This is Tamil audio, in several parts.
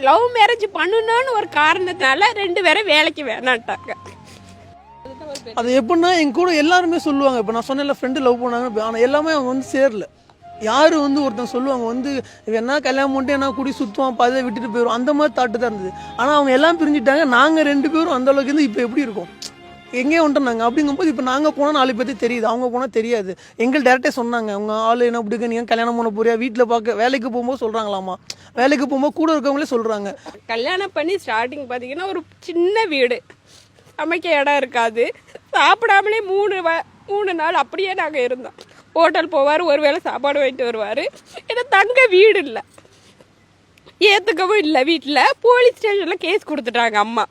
லவ் மேரேஜ் பண்ணணும்னு ஒரு காரணத்தினால 2 பேரும் வேலைக்கு வேணான்ட்டாங்க. அது எப்படின்னா எங்க கூட எல்லாருமே சொல்லுவாங்க. இப்போ நான் சொன்னேன்ல ஃப்ரெண்டு லவ் பண்ணாங்க, ஆனால் எல்லாமே அவங்க வந்து சேரல. யார் வந்து ஒருத்தன் சொல்லுவாங்க வந்து என்ன கல்யாணம் பண்ணிட்டு என்ன கூடி சுற்றுவான் பாதை விட்டுட்டு போயிடும், அந்த மாதிரி தாட்டு தான் இருந்தது. ஆனால் அவங்க எல்லாம் பிரிஞ்சுட்டாங்க. நாங்கள் 2 பேரும் அந்த அளவுக்கு இருந்து இப்போ எப்படி இருக்கோம், எங்கேயே வந்துட்டோம் அப்படிங்கும்போது இப்போ நாங்கள் போனால் 4 பேருக்கு தெரியுது, அவங்க போனால் தெரியாது. எங்கள் டேரக்டே சொன்னாங்க, அவங்க ஆள் என்ன பிடிக்க நீங்கள் கல்யாணம் பண்ண போறியா, வீட்டில் பார்க்க வேலைக்கு போகும்போது சொல்கிறாங்களாமா, வேலைக்கு போகும்போது கூட இருக்கவங்களே சொல்கிறாங்க. கல்யாணம் பண்ணி ஸ்டார்டிங் பார்த்தீங்கன்னா ஒரு சின்ன வீடு, சமைக்க இடம் இருக்காது, சாப்பிடாமலே 3 நாள் அப்படியே நாங்கள் இருந்தோம். ஹோட்டல் போவார், ஒரு வேளை சாப்பாடு வாங்கிட்டு வருவார். ஏன்னா தங்க வீடு இல்லை, ஏற்றுக்கவும் இல்லை. வீட்டில் போலீஸ் ஸ்டேஷனில் கேஸ் கொடுத்துட்டாங்க அம்மா.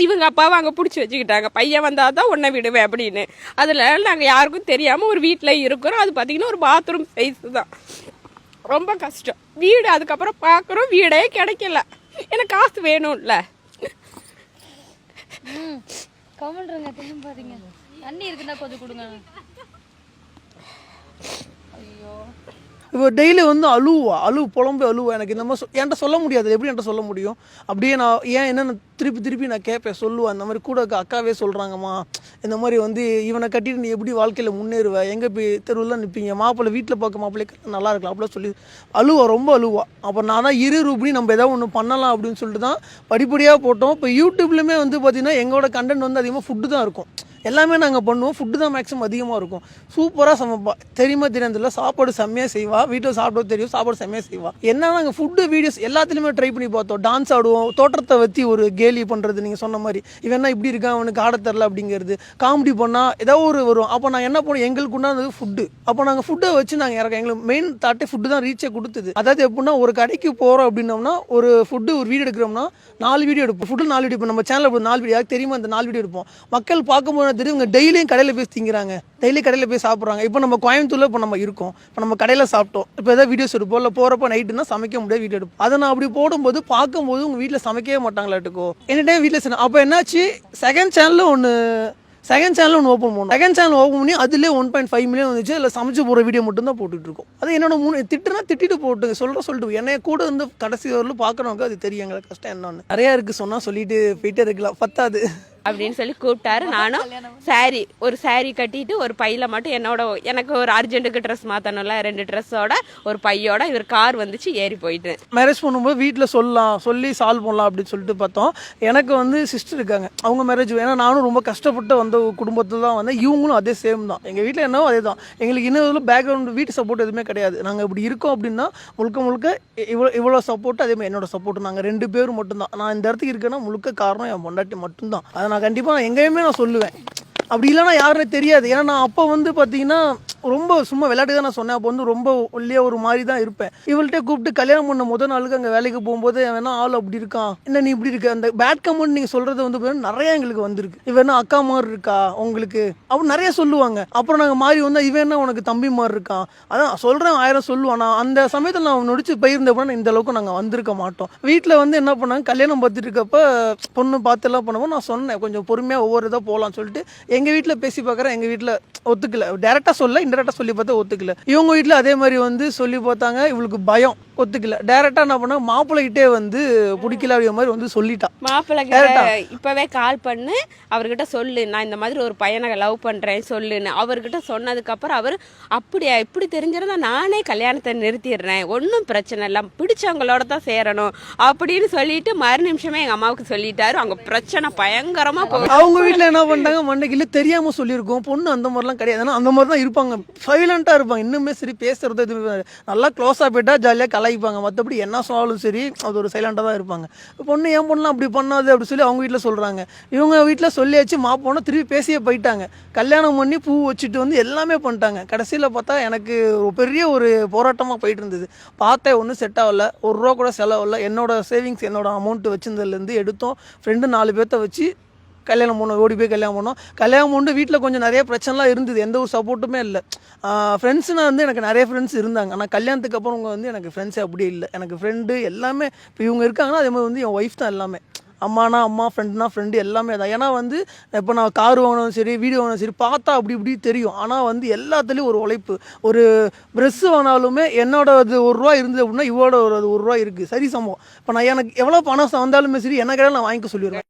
இவங்க அப்பாவை அங்கே பிடிச்சி வச்சுக்கிட்டாங்க, பையன் வந்தால் தான் உன்னை விடுவேன் அப்படின்னு. அதில் நாங்கள் யாருக்கும் தெரியாமல் ஒரு வீட்டில் இருக்கிறோம். அது பார்த்திங்கன்னா ஒரு பாத்ரூம் சைஸ் தான், ரொம்ப கஷ்டம். வீடு அதுக்கப்புறம் பார்க்குறோம், வீடே கிடைக்கல. எனக்கு காசு வேணும்ல. கமெண்ட்ருங்க திரும்ப பாருங்க, தண்ணி இருக்குன்னா கொஞ்சம் கொடுங்க. ஐயோ, இப்போ டெய்லி வந்து புலம்பு அழுவா. எனக்கு இந்த மாதிரி என்கிட்ட சொல்ல முடியாது, எப்படி என்கிட்ட சொல்ல முடியும்? அப்படியே நான் என்னென்ன திருப்பி நான் கேட்பேன், சொல்லுவேன். அந்த மாதிரி கூட இருக்க அக்காவே சொல்கிறாங்கம்மா, இந்த மாதிரி வந்து இவனை கட்டிட்டு நீ எப்படி வாழ்க்கையில் முன்னேறுவ, எங்கே போய் தெருவில் நிற்பீங்க, மாப்பிள்ளை வீட்டில் பார்க்க மாப்பிள்ளை நல்லா இருக்கலாம் அப்படிலாம் சொல்லி ரொம்ப அழுவா. அப்போ நான் தான் ரூபி நம்ம ஏதாவது ஒன்று பண்ணலாம் அப்படின்னு சொல்லிட்டு தான் படிப்படியாக போட்டோம். இப்போ யூடியூப்லேயுமே வந்து பார்த்திங்கன்னா எங்களோட கண்டென்ட் வந்து அதிகமாக ஃபுட்டு தான் இருக்கும். எல்லாமே நாங்கள் பண்ணுவோம், ஃபுட்டு தான் மேக்ஸிமம் அதிகமாக இருக்கும். சூப்பராக சமைப்பா, தெரியாதில்ல, சாப்பாடு செம்மையாக செய்வா. வீட்டில் சாப்பிட தெரியும், சாப்பாடு செம்மையாக செய்வா. என்ன நாங்கள் ஃபுட்டு வீடியோஸ் எல்லாத்துலேயுமே ட்ரை பண்ணி பார்த்தோம். டான்ஸ் ஆடுவோம், தோற்றத்தை வச்சு ஒரு கேலி பண்ணுறது, நீங்கள் சொன்ன மாதிரி இவன் இப்படி இருக்கான் அவனுக்கு ஆட தரல அப்படிங்கிறது, காமெடி பண்ணால் ஏதாவது ஒரு வரும். அப்போ நான் என்ன பண்ணுவோம், எங்களுக்கு உண்டானது ஃபுட்டு. அப்போ நாங்கள் ஃபுட்டை வச்சு நாங்கள் இறக்க, எங்களுக்கு மெயின் தாட்டே ஃபுட்டு தான் ரீச்சே கொடுத்தது. அதாவது எப்படின்னா ஒரு கடைக்கு போகிறோம் அப்படின்னோம்னா ஒரு ஃபுட்டு ஒரு வீடியோ எடுக்கிறோம்னா 4 வீடியோ எடுப்போம். ஃபுட்டு 4 வீடியோ இப்போ நம்ம சேனலில் 4 வீடியோ தெரியுமா, அந்த 4 வீடியோ எடுப்போம். மக்கள் பார்க்கும்போது தெரியும், இவங்க டெய்லியும் கடையில் போய் திங்கிறாங்க, டெய்லி கடையில் போய் சாப்பிட்றாங்க. இப்போ நம்ம கோயம்புத்தூரில் இப்போ நம்ம இருக்கோம், இப்போ நம்ம கடையில் சாப்பிட்டோம், இப்போ ஏதாவது வீடியோஸ் எடுப்போம். இல்லை போகிறப்ப நைட்டுனா சமைக்க முடியாது, வீடியோ எடுப்போம். அதை நான் அப்படி போடும்போது பார்க்கும்போது உங்கள் வீட்டில் சமைக்கவே மாட்டாங்களாட்டுக்கோ, என்ன டைம் வீட்டில். அப்போ என்னாச்சு, செகண்ட் சேனல் ஒன்று ஓப்பன் பண்ணோம். செகண்ட் சேனல் ஓப்பன் பண்ணி அதிலே 1.5 மில்லியன் வந்துச்சு. அதில் சமைச்சு போகிற வீடியோ மட்டும் தான் போட்டுட்டு இருக்கோம். அது என்னோட திட்டிட்டு போட்டு சொல்லிட்டு என்னைய கூட வந்து கடைசி வரலும் பார்க்குறவங்க அது தெரியும் எங்களுக்கு கஷ்டம் என்னன்னு. நிறையா இருக்குது, சொன்னால் சொல்லிட்டு போயிட்டே இருக்கலாம், பத்தாது அப்படின்னு சொல்லி கூப்பிட்டாரு. நானும் ஒரு சாரி கட்டிட்டு ஒரு பையில மட்டும் எனக்கு ஒரு அர்ஜென்ட்டுக்கு ட்ரெஸ் மாற்றணும்ல, 2 ட்ரெஸ்ஸோட ஒரு பையோட இவர் கார் வந்துச்சு, ஏறி போயிட்டு மேரேஜ் பண்ணும்போது வீட்டில் சொல்லி சால்வ் பண்ணலாம் அப்படின்னு சொல்லிட்டு பார்த்தோம். எனக்கு வந்து சிஸ்டர் இருக்காங்க, அவங்க மேரேஜ் ஏன்னா நானும் ரொம்ப கஷ்டப்பட்டு வந்த குடும்பத்தில் தான் வந்தேன். இவங்களும் அதே சேம் தான். எங்கள் வீட்டில் என்னவோ அதே தான். எங்களுக்கு இன்னும் பேக்ரவுண்ட் வீட்டு சப்போர்ட் எதுவுமே கிடையாது. நாங்கள் இப்படி இருக்கோம் அப்படின்னா முழுக்க இவ்வளோ சப்போர்ட், அதே மாதிரி என்னோட சப்போர்ட். நாங்கள் 2 பேரும் மட்டும்தான். நான் இந்த இடத்துக்கு இருக்கேன்னா முழுக்க காரணம் என் பொண்டாட்டி மட்டும்தான். அதை நான் கண்டிப்பாக எங்கேயுமே நான் சொல்லுவேன். அப்படி இல்லைன்னா யாருன்னு தெரியாது. ஏன்னா நான் அப்போ வந்து பார்த்தீங்கன்னா ரொம்ப சும்மா விளையாட்டு தான் நான் சொன்னேன். அப்போ வந்து ரொம்ப ஒல்லியாக ஒரு மாதிரி தான் இருப்பேன். இவள்கிட்ட கூப்பிட்டு கல்யாணம் பண்ண முதல் நாளுக்கு அங்கே வேலைக்கு போகும்போது வேணா ஆள் அப்படி இருக்கான், என்ன நீ இப்படி இருக்க, அந்த பேட் கமெண்ட் நீங்கள் சொல்கிறது வந்து நிறையா எங்களுக்கு வந்திருக்கு. இவன் அக்கா மாதிரி இருக்கா உங்களுக்கு அப்படின்னு நிறைய சொல்லுவாங்க. அப்புறம் நாங்கள் மாறி வந்தால் இவன் என்ன உனக்கு தம்பி மாதிரி இருக்கான், அதான் சொல்கிறேன் 1000 சொல்லுவான். நான் அந்த சமயத்தில் நான் நொடிச்சு போயிருந்தப்போ இந்த அளவுக்கு நாங்கள் வந்திருக்க மாட்டோம். வீட்டில் வந்து என்ன பண்ணாங்க, கல்யாணம் பார்த்துட்டு இருக்கப்ப பொண்ணு பார்த்து எல்லாம் பண்ணுவோம். நான் சொன்னேன் கொஞ்சம் பொறுமையாக ஒவ்வொரு இதாக போகலான்னு சொல்லிட்டு. எங்கள் வீட்டில் பேசி பார்க்குறேன், எங்கள் வீட்டில் ஒத்துக்கல. டேரெக்டாக சொல்ல இன்டெரக்டாக சொல்லி பார்த்தா ஒத்துக்கல. இவங்க வீட்டில் அதே மாதிரி வந்து சொல்லி பார்த்தாங்க, இவளுக்கு பயம், ஒத்துக்கல. டேரெக்டாக என்ன பண்ண, மாப்பிள்ளைகிட்டே வந்து பிடிக்கல அப்படிங்கிற மாதிரி வந்து சொல்லிட்டான். மாப்பிள்ளை இப்போவே கால் பண்ணு, அவர்கிட்ட சொல்லு, நான் இந்த மாதிரி ஒரு பையனை லவ் பண்ணுறேன் சொல்லுன்னு. அவர்கிட்ட சொன்னதுக்கப்புறம் அவர் அப்படியா, இப்படி தெரிஞ்சிருந்தா நானே கல்யாணத்தை நிறுத்திடுறேன், ஒன்றும் பிரச்சனை இல்லை, பிடிச்சவங்களோட தான் சேரணும் அப்படின்னு சொல்லிட்டு மறு நிமிஷமே எங்கள் அம்மாவுக்கு சொல்லிட்டாரு. அவங்க பிரச்சனை பயங்கரமாக போகும். அவங்க வீட்டில் என்ன பண்ணிட்டாங்க, மண்டைக்கு இல்லை தெரியாமல் சொல்லியிருக்கோம், பொண்ணு அந்த மாதிரிலாம் கிடையாது. ஏன்னா அந்த மாதிரி தான் இருப்பாங்க, சைலண்டாக இருப்பாங்க. இன்னுமே சரி பேசுறது எதுவுமே நல்லா க்ளோஸாக போயிட்டா ஜாலியாக கலாய்ப்பாங்க. மற்றபடி என்ன சொன்னாலும் சரி அது ஒரு சைலண்டாக தான் இருப்பாங்க. பொண்ணு ஏன் பொண்ணலாம் அப்படி பண்ணாது அப்படி சொல்லி அவங்க வீட்டில் சொல்கிறாங்க. இவங்க வீட்டில் சொல்லியாச்சு, மாப்போனா திருப்பி பேசியே போயிட்டாங்க. கல்யாணம் பண்ணி பூ வச்சுட்டு வந்து எல்லாமே பண்ணிட்டாங்க. கடைசியில் பார்த்தா எனக்கு ஒரு பெரிய ஒரு போராட்டமாக போயிட்டு இருந்தது. பார்த்தேன் ஒன்றும் செட் ஆகலை, ₹1 கூட செலவில்லை. என்னோட சேவிங்ஸ் என்னோட அமௌண்ட்டு வச்சிருந்ததுலேருந்து எடுத்தோம். ஃப்ரெண்டு 4 பேர்த்த வச்சு கல்யாணம் பண்ணோம், ஓடி போய் கல்யாணம் பண்ணோம். கல்யாணம் பண்ணி வீட்டில் கொஞ்சம் நிறைய பிரச்சனைலாம் இருந்தது, எந்த ஒரு சப்போர்ட்டுமே இல்லை. ஃப்ரெண்ட்ஸ்னால் வந்து எனக்கு நிறைய ஃப்ரெண்ட்ஸ் இருந்தாங்க. ஆனால் கல்யாணத்துக்கு அப்புறம் வந்து எனக்கு ஃப்ரெண்ட்ஸே அப்படியே இல்லை. எனக்கு ஃப்ரெண்டு எல்லாமே இப்போ இவங்க இருக்காங்கன்னா அதே மாதிரி வந்து என் ஒய்ஃப் தான் எல்லாமே. அம்மானா அம்மா, ஃப்ரெண்ட்னா ஃப்ரெண்டு எல்லாமே தான். ஏன்னா வந்து இப்போ நான் கார் வாங்கினாலும் சரி, வீடு வாங்கினாலும் சரி, பார்த்தா அப்படி இப்படி தெரியும். ஆனால் வந்து எல்லாத்துலேயும் ஒரு உழைப்பு. ஒரு ப்ரெஸ்ஸு வாங்கினாலுமே என்னோட இது ₹1 இருந்தது அப்படின்னா இவோட ஒரு ₹1 இருக்குது, சரி சமம். இப்போ நான் எனக்கு எவ்வளோ பணம் வந்தாலுமே சரி, என்ன கேட்டாலும் நான் வாங்கிக்க சொல்லிடுவேன்.